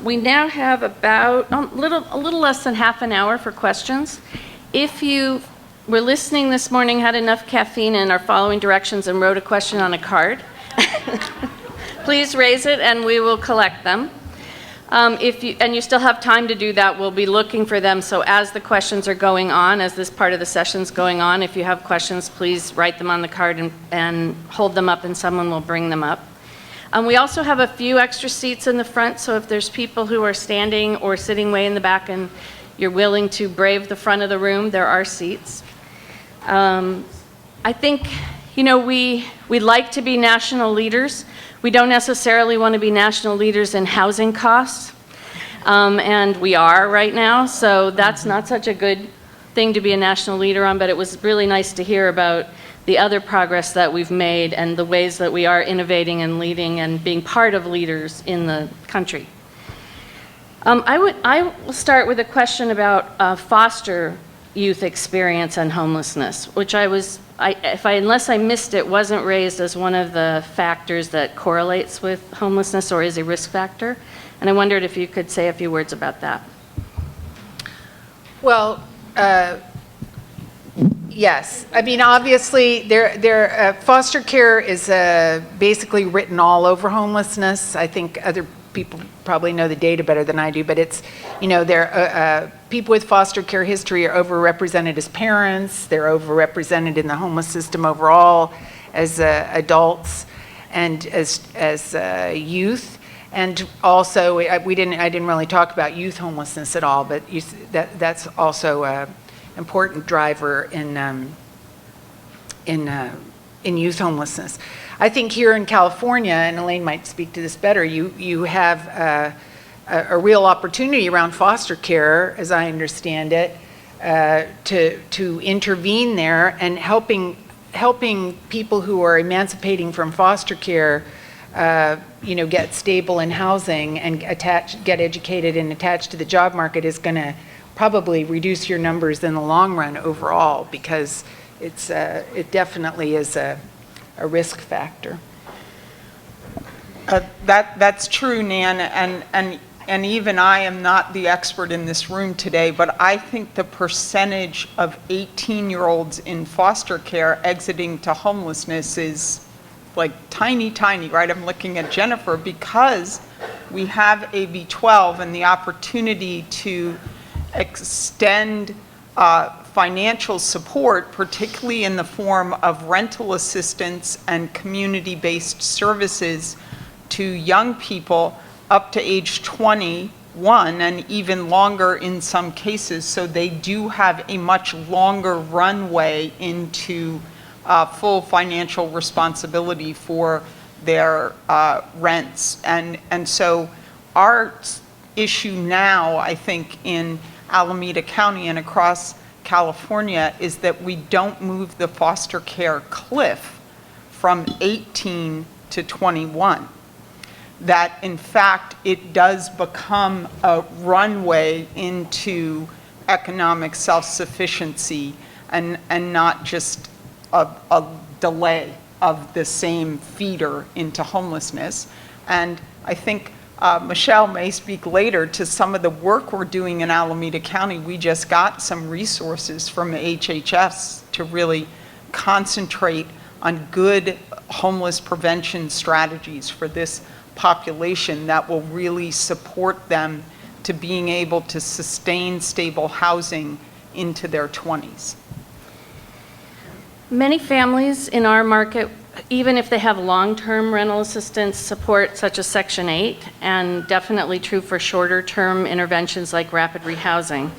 We now have about a little less than half an hour for questions. If you were listening this morning, had enough caffeine, and are following directions and wrote a question on a card, please raise it and we will collect them. If you still have time to do that, we'll be looking for them. So as the questions are going on, as this part of the session's going on, if you have questions, please write them on the card and hold them up and someone will bring them up. We also have a few extra seats in the front, so if there's people who are standing or sitting way in the back and you're willing to brave the front of the room, there are seats. I think, we like to be national leaders. We don't necessarily want to be national leaders in housing costs, and we are right now, so that's not such a good thing to be a national leader on, but it was really nice to hear about the other progress that we've made and the ways that we are innovating and leading and being part of leaders in the country. I will start with a question about foster youth experience and homelessness, which unless I missed it, wasn't raised as one of the factors that correlates with homelessness or is a risk factor. And I wondered if you could say a few words about that. Well, yes. I mean, obviously, foster care is basically written all over homelessness. I think other people probably know the data better than I do, but it's, people with foster care history are overrepresented as parents. They're overrepresented in the homeless system overall as adults and as youth. And also, I didn't really talk about youth homelessness at all, but that's also an important driver in youth homelessness. I think here in California, and Elaine might speak to this better, you have a real opportunity around foster care, as I understand it, to intervene there and helping people who are emancipating from foster care, get stable in housing and get educated and attached to the job market is going to probably reduce your numbers in the long run overall, because it definitely is a risk factor. That's true, Nan, and even I am not the expert in this room today, but I think the percentage of 18-year-olds in foster care exiting to homelessness is like tiny, right? I'm looking at Jennifer, because we have AB 12 and the opportunity to extend financial support, particularly in the form of rental assistance and community-based services to young people up to age 21 and even longer in some cases. So they do have a much longer runway into full financial responsibility for their rents. And so our issue now, I think, in Alameda County and across California is that we don't move the foster care cliff from 18 to 21. That in fact it does become a runway into economic self-sufficiency and not just a delay of the same feeder into homelessness. And I think Michelle may speak later to some of the work we're doing in Alameda County. We just got some resources from HHS to really concentrate on good homeless prevention strategies for this population that will really support them to being able to sustain stable housing into their 20s. Many families in our market, even if they have long-term rental assistance support such as Section 8, and definitely true for shorter-term interventions like rapid rehousing,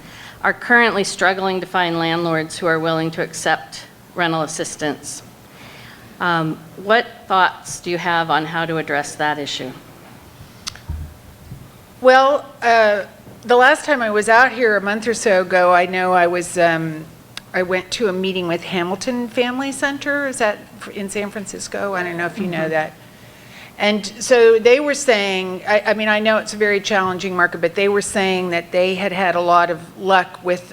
are currently struggling to find landlords who are willing to accept rental assistance. What thoughts do you have on how to address that issue? Well, the last time I was out here a month or so ago, I know I went to a meeting with Hamilton Family Center. Is that in San Francisco? I don't know if you know that. And so they were saying, I mean, I know it's a very challenging market, but they were saying that they had a lot of luck with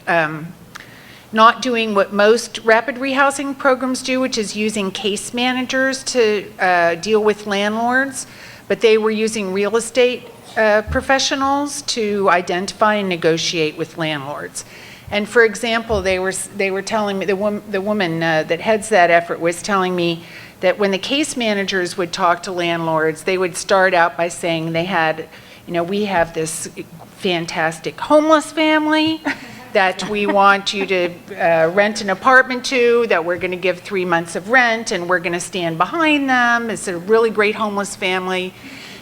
not doing what most rapid rehousing programs do, which is using case managers to deal with landlords, but they were using real estate professionals to identify and negotiate with landlords. And for example, they were telling me, the woman that heads that effort was telling me that when the case managers would talk to landlords, they would start out by saying they had, we have this fantastic homeless family that we want you to rent an apartment to, that we're going to give 3 months of rent, and we're going to stand behind them. It's a really great homeless family.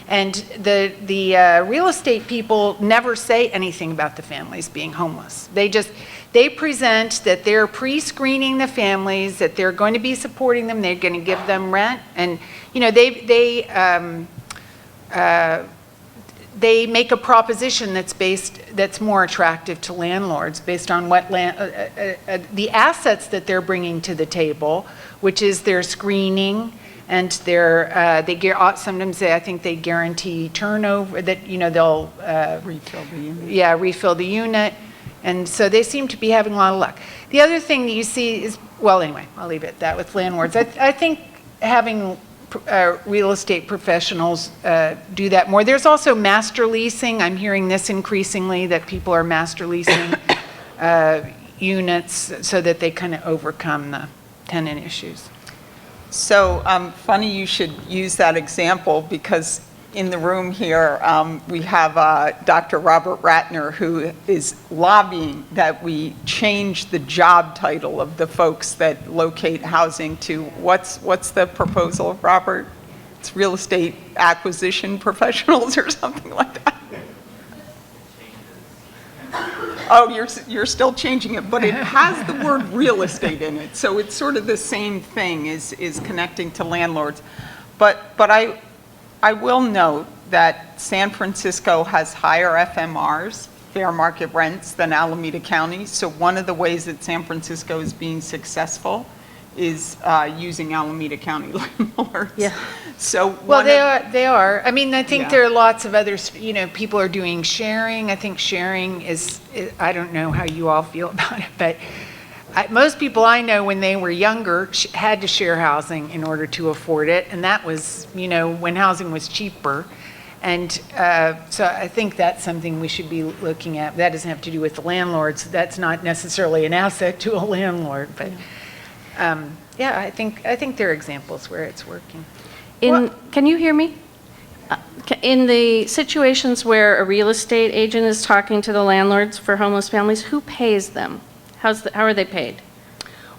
And the real estate people never say anything about the families being homeless. They present that they're pre-screening the families, that they're going to be supporting them, they're going to give them rent, and they make a proposition that's more attractive to landlords based on what the assets that they're bringing to the table, which is their screening. And sometimes I think they guarantee turnover, that they'll Refill the unit. Yeah, refill the unit, and so they seem to be having a lot of luck. The other thing that you see is, well, anyway, I'll leave it at that with landlords. I think having real estate professionals do that more. There's also master leasing. I'm hearing this increasingly, that people are master leasing units so that they kind of overcome the tenant issues. So funny you should use that example, because in the room here we have Dr. Robert Ratner, who is lobbying that we change the job title of the folks that locate housing to, what's the proposal, Robert? It's real estate acquisition professionals or something like that. Oh, you're still changing it, but it has the word real estate in it, so it's sort of the same thing, is connecting to landlords. But I will note that San Francisco has higher FMRs, fair market rents, than Alameda County. So one of the ways that San Francisco is being successful is using Alameda County landlords. Yeah. So Well, they are. I mean, I think Yeah. there are lots of others, people are doing sharing. I think sharing is, I don't know how you all feel about it, but most people I know when they were younger had to share housing in order to afford it. And that was, when housing was cheaper. And so I think that's something we should be looking at. That doesn't have to do with the landlords. That's not necessarily an asset to a landlord, but yeah, I think there are examples where it's working. Can you hear me? In the situations where a real estate agent is talking to the landlords for homeless families, who pays them? How are they paid?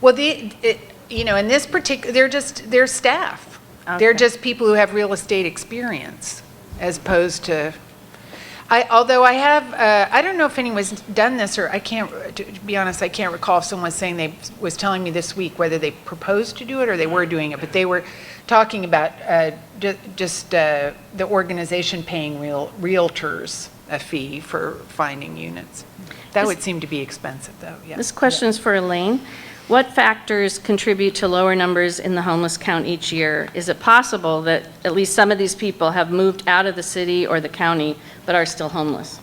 Well, in this particular, they're staff. Okay. They're just people who have real estate experience, as opposed to, although I have, I don't know if anyone's done this, or to be honest, I can't recall if someone was telling me this week whether they proposed to do it or they were doing it, but they were talking about just the organization paying realtors a fee for finding units. That would seem to be expensive, though, yeah. This question is for Elaine. What factors contribute to lower numbers in the homeless count each year? Is it possible that at least some of these people have moved out of the city or the county but are still homeless?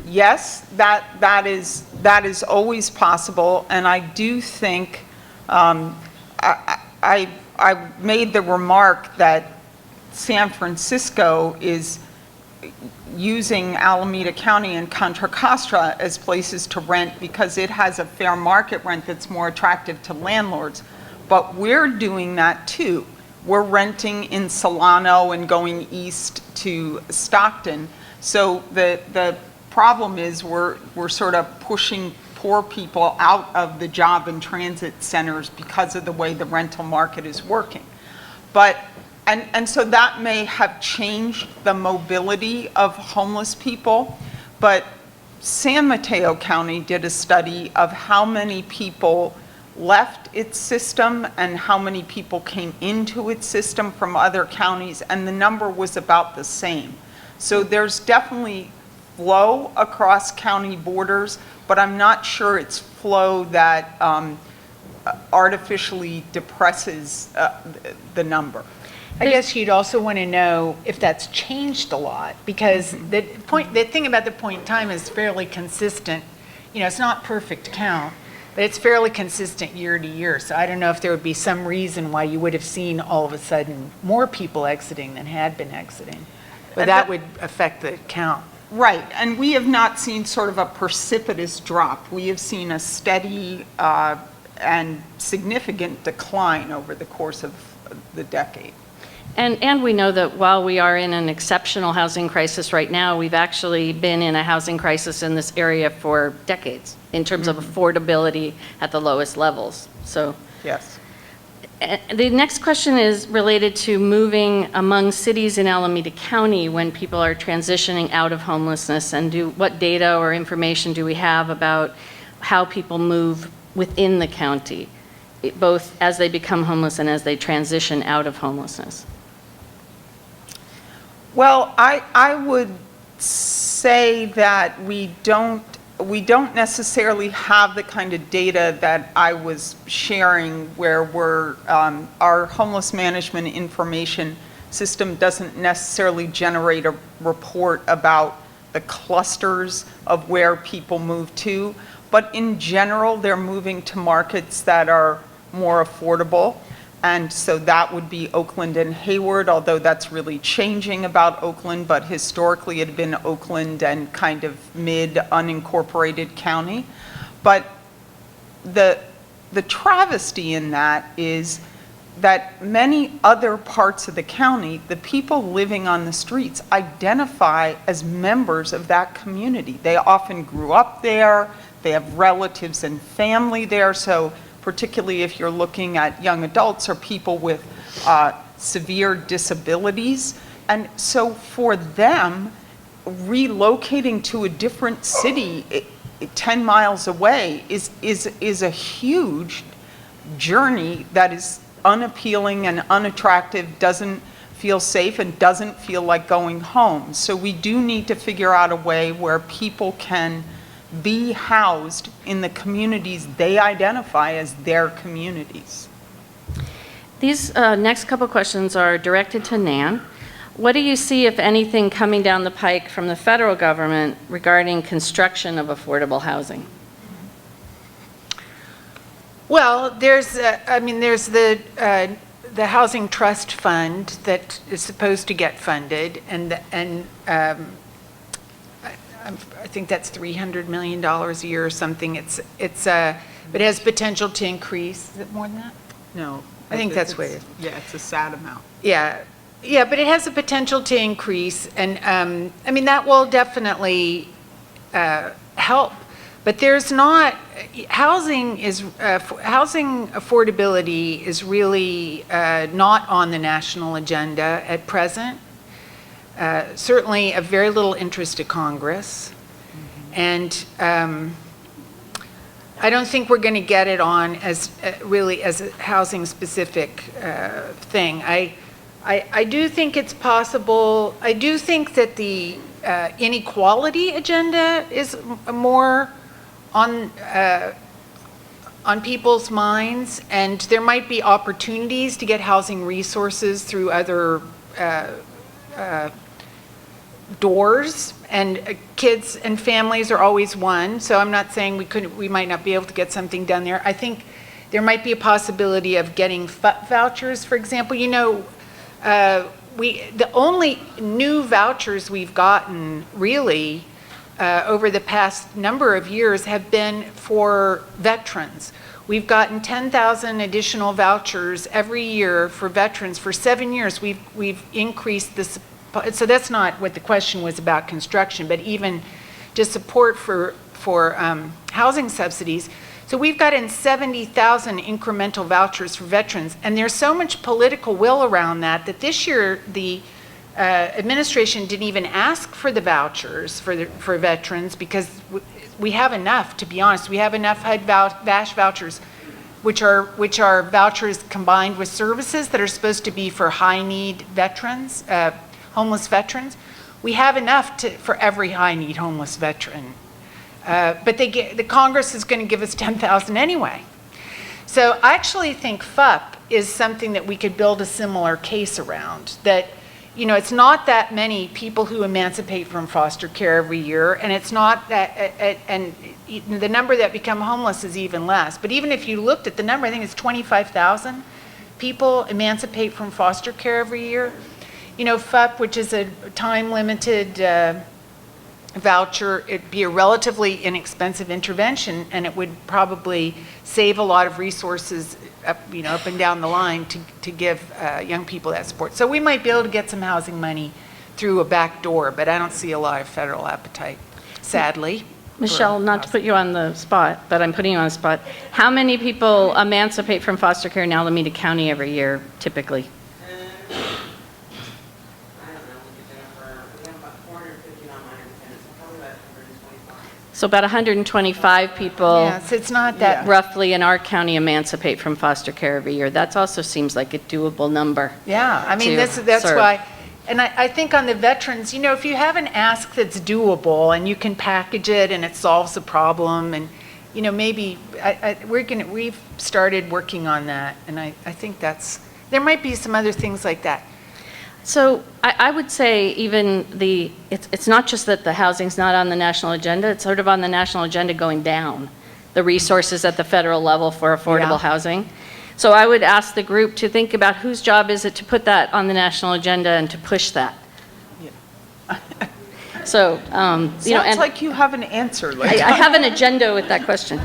Yes, that is always possible, and I do think I made the remark that San Francisco is using Alameda County and Contra Costa as places to rent because it has a fair market rent that's more attractive to landlords. But we're doing that too. We're renting in Solano and going east to Stockton. So the problem is we're sort of pushing poor people out of the job and transit centers because of the way the rental market is working. And so that may have changed the mobility of homeless people, but San Mateo County did a study of how many people left its system and how many people came into its system from other counties, and the number was about the same. So there's definitely flow across county borders, but I'm not sure it's flow that artificially depresses the number. I guess you'd also want to know if that's changed a lot, because the thing about the point in time is fairly consistent. It's not perfect count, But it's fairly consistent year to year, so I don't know if there would be some reason why you would have seen all of a sudden more people exiting than had been exiting. But that would affect the count. Right, and we have not seen sort of a precipitous drop. We have seen a steady and significant decline over the course of the decade. And we know that while we are in an exceptional housing crisis right now, we've actually been in a housing crisis in this area for decades in terms of affordability at the lowest levels. So Yes. the next question is related to moving among cities in Alameda County when people are transitioning out of homelessness, and what data or information do we have about how people move within the county, both as they become homeless and as they transition out of homelessness? Well, I would say that we don't necessarily have the kind of data that I was sharing where our homeless management information system doesn't necessarily generate a report about the clusters of where people move to, but in general, they're moving to markets that are more affordable. And so that would be Oakland and Hayward, although that's really changing about Oakland, but historically it had been Oakland and kind of mid-unincorporated county. But the travesty in that is that many other parts of the county, the people living on the streets identify as members of that community. They often grew up there, they have relatives and family there, so particularly if you're looking at young adults or people with severe disabilities. And so for them, relocating to a different city 10 miles away is a huge journey that is unappealing and unattractive, doesn't feel safe, and doesn't feel like going home. So we do need to figure out a way where people can be housed in the communities they identify as their communities. These next couple questions are directed to Nan. What do you see, if anything, coming down the pike from the federal government regarding construction of affordable housing? Well, there's the Housing Trust Fund that is supposed to get funded, and I think that's $300 million a year or something. It has potential to increase. Is it more than that? No. I think that's what it is. Yeah, it's a sad amount. Yeah, but it has the potential to increase, and that will definitely help. But there's not, housing affordability is really not on the national agenda at present. Certainly of very little interest to Congress. And I don't think we're going to get it on as really as a housing specific thing. I do think it's possible. I do think that the inequality agenda is more on people's minds, and there might be opportunities to get housing resources through other doors, and kids and families are always one. So I'm not saying we might not be able to get something done there. I think there might be a possibility of getting vouchers, for example. The only new vouchers we've gotten really over the past number of years have been for veterans. We've gotten 10,000 additional vouchers every year for veterans. For 7 years, we've increased this. So that's not what the question was about construction, but even just support for housing subsidies. So we've gotten 70,000 incremental vouchers for veterans, and there's so much political will around that this year the administration didn't even ask for the vouchers for veterans, because we have enough, to be honest. We have enough HUD-VASH vouchers, which are vouchers combined with services that are supposed to be for high-need veterans, homeless veterans. We have enough for every high-need homeless veteran. But the Congress is going to give us 10,000 anyway. So I actually think FUP is something that we could build a similar case around, that it's not that many people who emancipate from foster care every year, and it's not that, and the number that become homeless is even less. But even if you looked at the number, I think it's 25,000 people emancipate from foster care every year. FUP, which is a time-limited voucher, it'd be a relatively inexpensive intervention, and it would probably save a lot of resources up and down the line to give young people that support. So we might be able to get some housing money through a back door, but I don't see a lot of federal appetite, sadly. Michelle, not to put you on the spot, but I'm putting you on the spot. How many people emancipate from foster care in Alameda County every year, typically? So about 125 people. Yes, it's not that. Roughly in our county emancipate from foster care every year. That also seems like a doable number. Yeah, I mean, to that's serve. why, and I think on the veterans, if you have an ask that's doable and you can package it and it solves the problem, and maybe we've started working on that, and I think there might be some other things like that. So I would say even it's not just that the housing's not on the national agenda, it's sort of on the national agenda going down, the resources at the federal level for affordable housing. So I would ask the group to think about whose job is it to put that on the national agenda and to push that. Yeah. So, Sounds like you have an answer. I have an agenda with that question.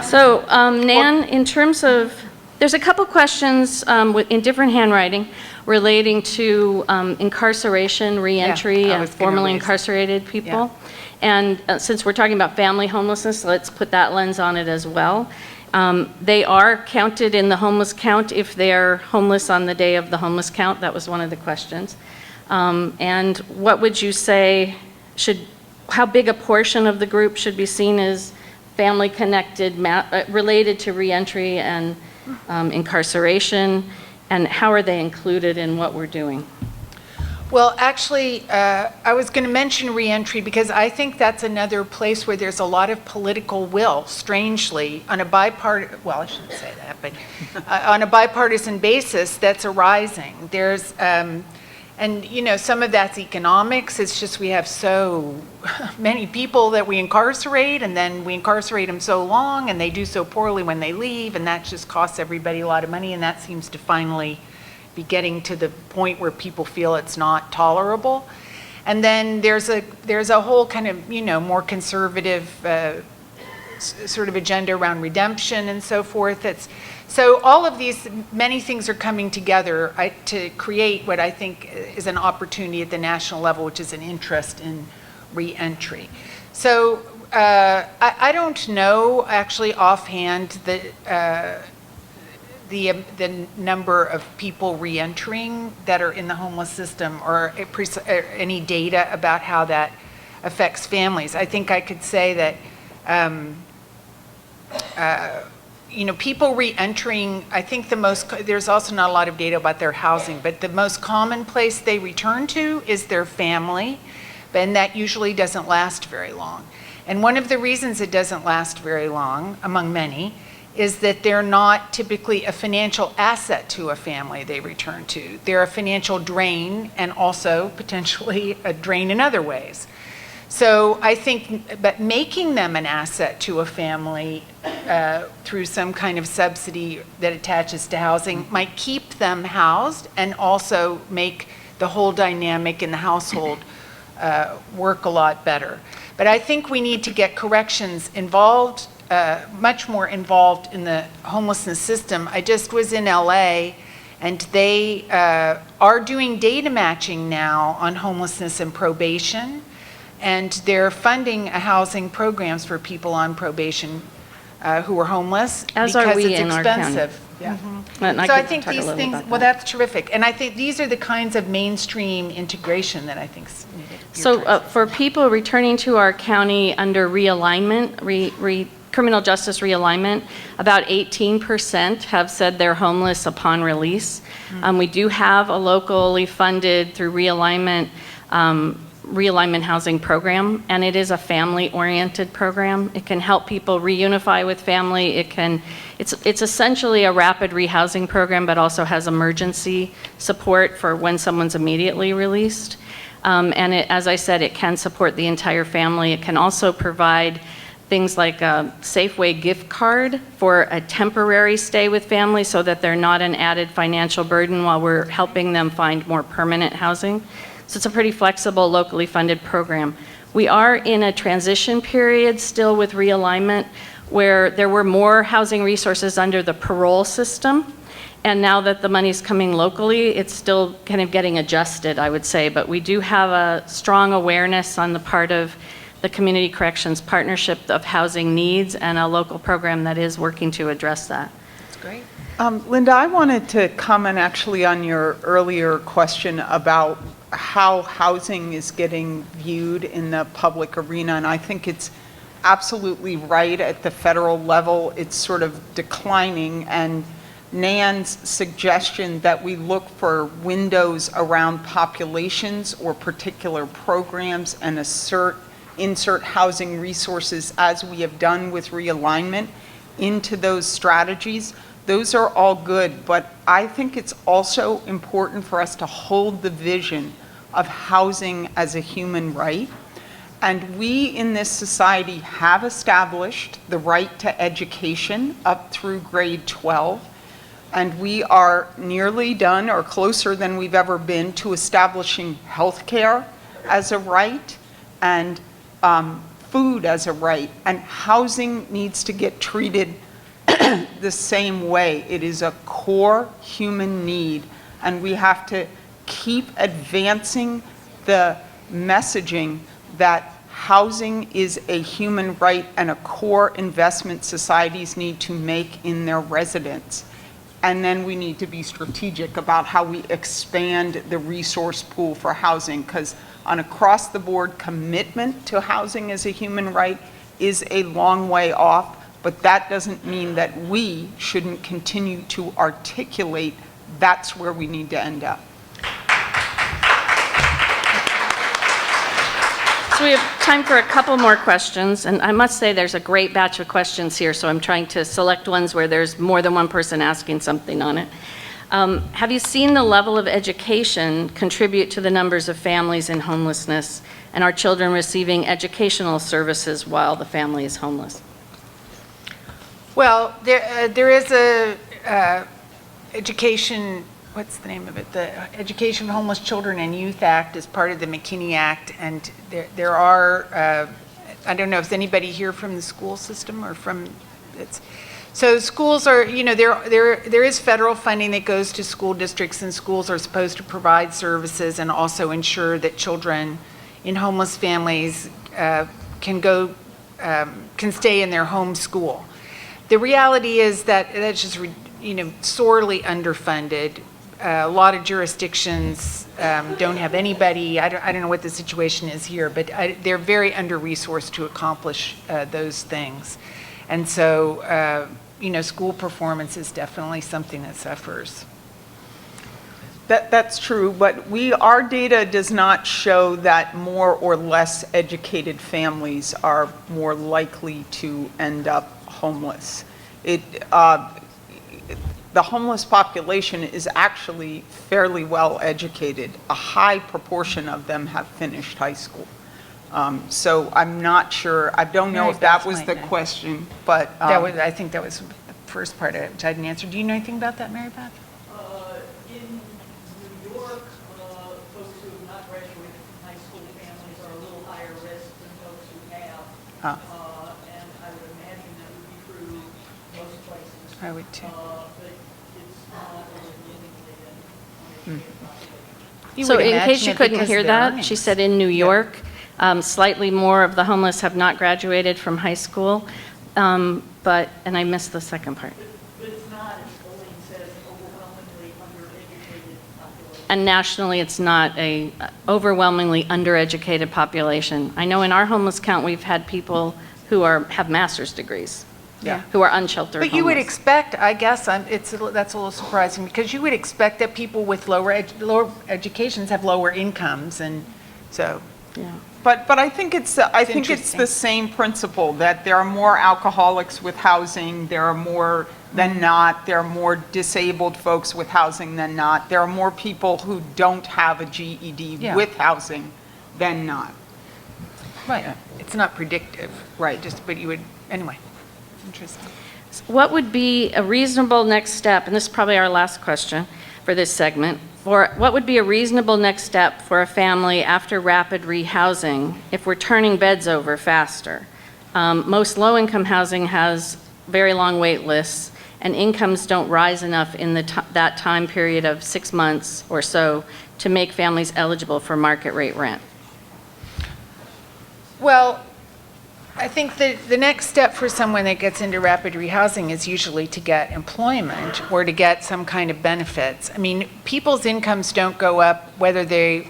So, Nan, in terms of, there's a couple questions in different handwriting relating to incarceration, reentry, I and was gonna formerly raise- incarcerated people. Yeah. And since we're talking about family homelessness, let's put that lens on it as well. They are counted in the homeless count if they're homeless on the day of the homeless count. That was one of the questions. And what would you say how big a portion of the group should be seen as family connected, related to reentry and incarceration, and how are they included in what we're doing? Well, actually, I was going to mention reentry because I think that's another place where there's a lot of political will, strangely, on a bipartisan, well, I shouldn't say that, but on a bipartisan basis that's arising. There's, and some of that's economics. It's just we have so many people that we incarcerate, and then we incarcerate them so long, and they do so poorly when they leave, and that just costs everybody a lot of money, and that seems to finally be getting to the point where people feel it's not tolerable. And then there's a whole kind of, more conservative sort of agenda around redemption and so forth. So all of these, many things are coming together to create what I think is an opportunity at the national level, which is an interest in reentry. So I don't know actually offhand the number of people reentering that are in the homeless system, or any data about how that affects families. I think I could say that people reentering, I think there's also not a lot of data about their housing, but the most common place they return to is their family, and that usually doesn't last very long. And one of the reasons it doesn't last very long, among many, is that they're not typically a financial asset to a family they return to. They're a financial drain, and also potentially a drain in other ways. So I think, but making them an asset to a family through some kind of subsidy that attaches to housing might keep them housed and also make the whole dynamic in the household work a lot better. But I think we need to get corrections involved, much more involved in the homelessness system. I just was in LA, and they are doing data matching now on homelessness and probation, and they're funding housing programs for people on probation who are homeless As because are we it's in our county. expensive. Yeah. And So I could think talk a these little things, about well, that. that's terrific. And I think these are the kinds of mainstream integration that I think's needed. So for people returning to our county under realignment, criminal justice realignment, about 18% have said they're homeless upon release. We do have a locally funded, through realignment, realignment housing program, and it is a family-oriented program. It can help people reunify with family. It's essentially a rapid rehousing program, but also has emergency support for when someone's immediately released. And as I said, it can support the entire family. It can also provide things like a Safeway gift card for a temporary stay with family so that they're not an added financial burden while we're helping them find more permanent housing. So it's a pretty flexible, locally funded program. We are in a transition period still with realignment where there were more housing resources under the parole system. And now that the money's coming locally, it's still kind of getting adjusted, I would say. But we do have a strong awareness on the part of the Community Corrections Partnership of housing needs and a local program that is working to address that. That's great. Linda, I wanted to comment actually on your earlier question about how housing is getting viewed in the public arena, and I think it's absolutely right. At the federal level, it's sort of declining, and Nan's suggestion that we look for windows around populations or particular programs and insert housing resources, as we have done with realignment, into those strategies. Those are all good, but I think it's also important for us to hold the vision of housing as a human right. And we in this society have established the right to education up through grade 12. And we are nearly done, or closer than we've ever been, to establishing health care as a right and food as a right. And housing needs to get treated the same way. It is a core human need, and we have to keep advancing the messaging that housing is a human right and a core investment societies need to make in their residents. And then we need to be strategic about how we expand the resource pool for housing, because an across-the-board commitment to housing as a human right is a long way off, but that doesn't mean that we shouldn't continue to articulate that's where we need to end up. So we have time for a couple more questions, and I must say there's a great batch of questions here, so I'm trying to select ones where there's more than one person asking something on it. Have you seen the level of education contribute to the numbers of families in homelessness, and are children receiving educational services while the family is homeless? Well, there is a education, what's the name of it? The Education of Homeless Children and Youth Act is part of the McKinney Act, and there are, I don't know if there's anybody here from the school system or from, so schools are, there is federal funding that goes to school districts, and schools are supposed to provide services and also ensure that children in homeless families can stay in their home school. The reality is that that's just, sorely underfunded. A lot of jurisdictions don't have anybody. I don't know what the situation is here, but they're very under-resourced to accomplish those things. And so, school performance is definitely something that suffers. That's true, but our data does not show that more or less educated families are more likely to end up homeless. The homeless population is actually fairly well educated. A high proportion of them have finished high school. So I'm not sure, I don't know if that was the question, but. I think that was the first part of it, which I didn't answer. Do you know anything about that, Mary Beth? In New York, folks who have not graduated from high school families are a little higher risk than folks who have. And I would imagine that would be true most places. I would too. But it's not overwhelmingly an uneducated population. So in case you couldn't hear that, she said in New York, slightly more of the homeless have not graduated from high school, and I missed the second part. But it's not, as Elaine says, overwhelmingly undereducated population. And nationally, it's not a overwhelmingly undereducated population. I know in our homeless count, we've had people who have master's degrees, who are unsheltered But you would homeless. expect, I guess, that's a little surprising, because you would expect that people with lower educations have lower incomes, and so, Yeah. But I think it's interesting. the same principle, that there are more alcoholics with housing, there are more than not, there are more disabled folks with housing than not, there are more people who don't have a GED Yeah. with housing than not. Right. It's not predictive. Right. But you would, anyway. Interesting. What would be a reasonable next step, and this is probably our last question for this segment, what would be a reasonable next step for a family after rapid rehousing if we're turning beds over faster? Most low-income housing has very long wait lists, and incomes don't rise enough in that time period of 6 months or so to make families eligible for market rate rent. Well, I think the next step for someone that gets into rapid rehousing is usually to get employment or to get some kind of benefits. I mean, people's incomes don't go up whether they,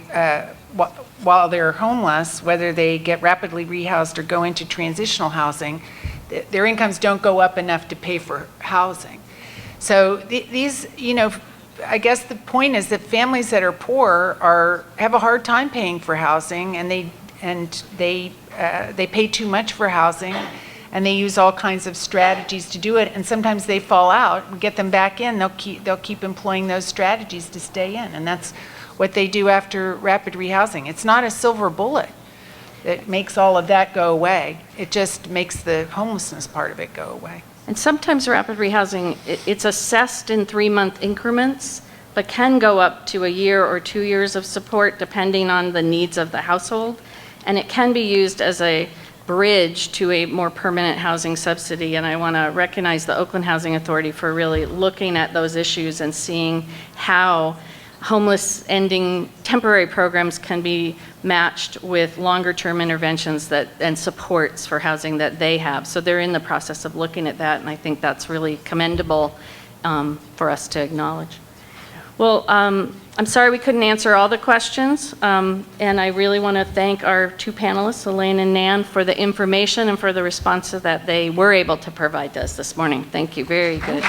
while they're homeless, whether they get rapidly rehoused or go into transitional housing, their incomes don't go up enough to pay for housing. So these, I guess the point is that families that are poor have a hard time paying for housing, and they pay too much for housing, and they use all kinds of strategies to do it, and sometimes they fall out. We get them back in, they'll keep employing those strategies to stay in, and that's what they do after rapid rehousing. It's not a silver bullet that makes all of that go away. It just makes the homelessness part of it go away. And sometimes rapid rehousing, it's assessed in 3-month increments, but can go up to a year or 2 years of support depending on the needs of the household. And it can be used as a bridge to a more permanent housing subsidy. And I want to recognize the Oakland Housing Authority for really looking at those issues and seeing how homeless ending temporary programs can be matched with longer term interventions and supports for housing that they have. So they're in the process of looking at that, and I think that's really commendable for us to acknowledge. Well, I'm sorry we couldn't answer all the questions, and I really want to thank our two panelists, Elaine and Nan, for the information and for the responses that they were able to provide us this morning. Thank you. Very good.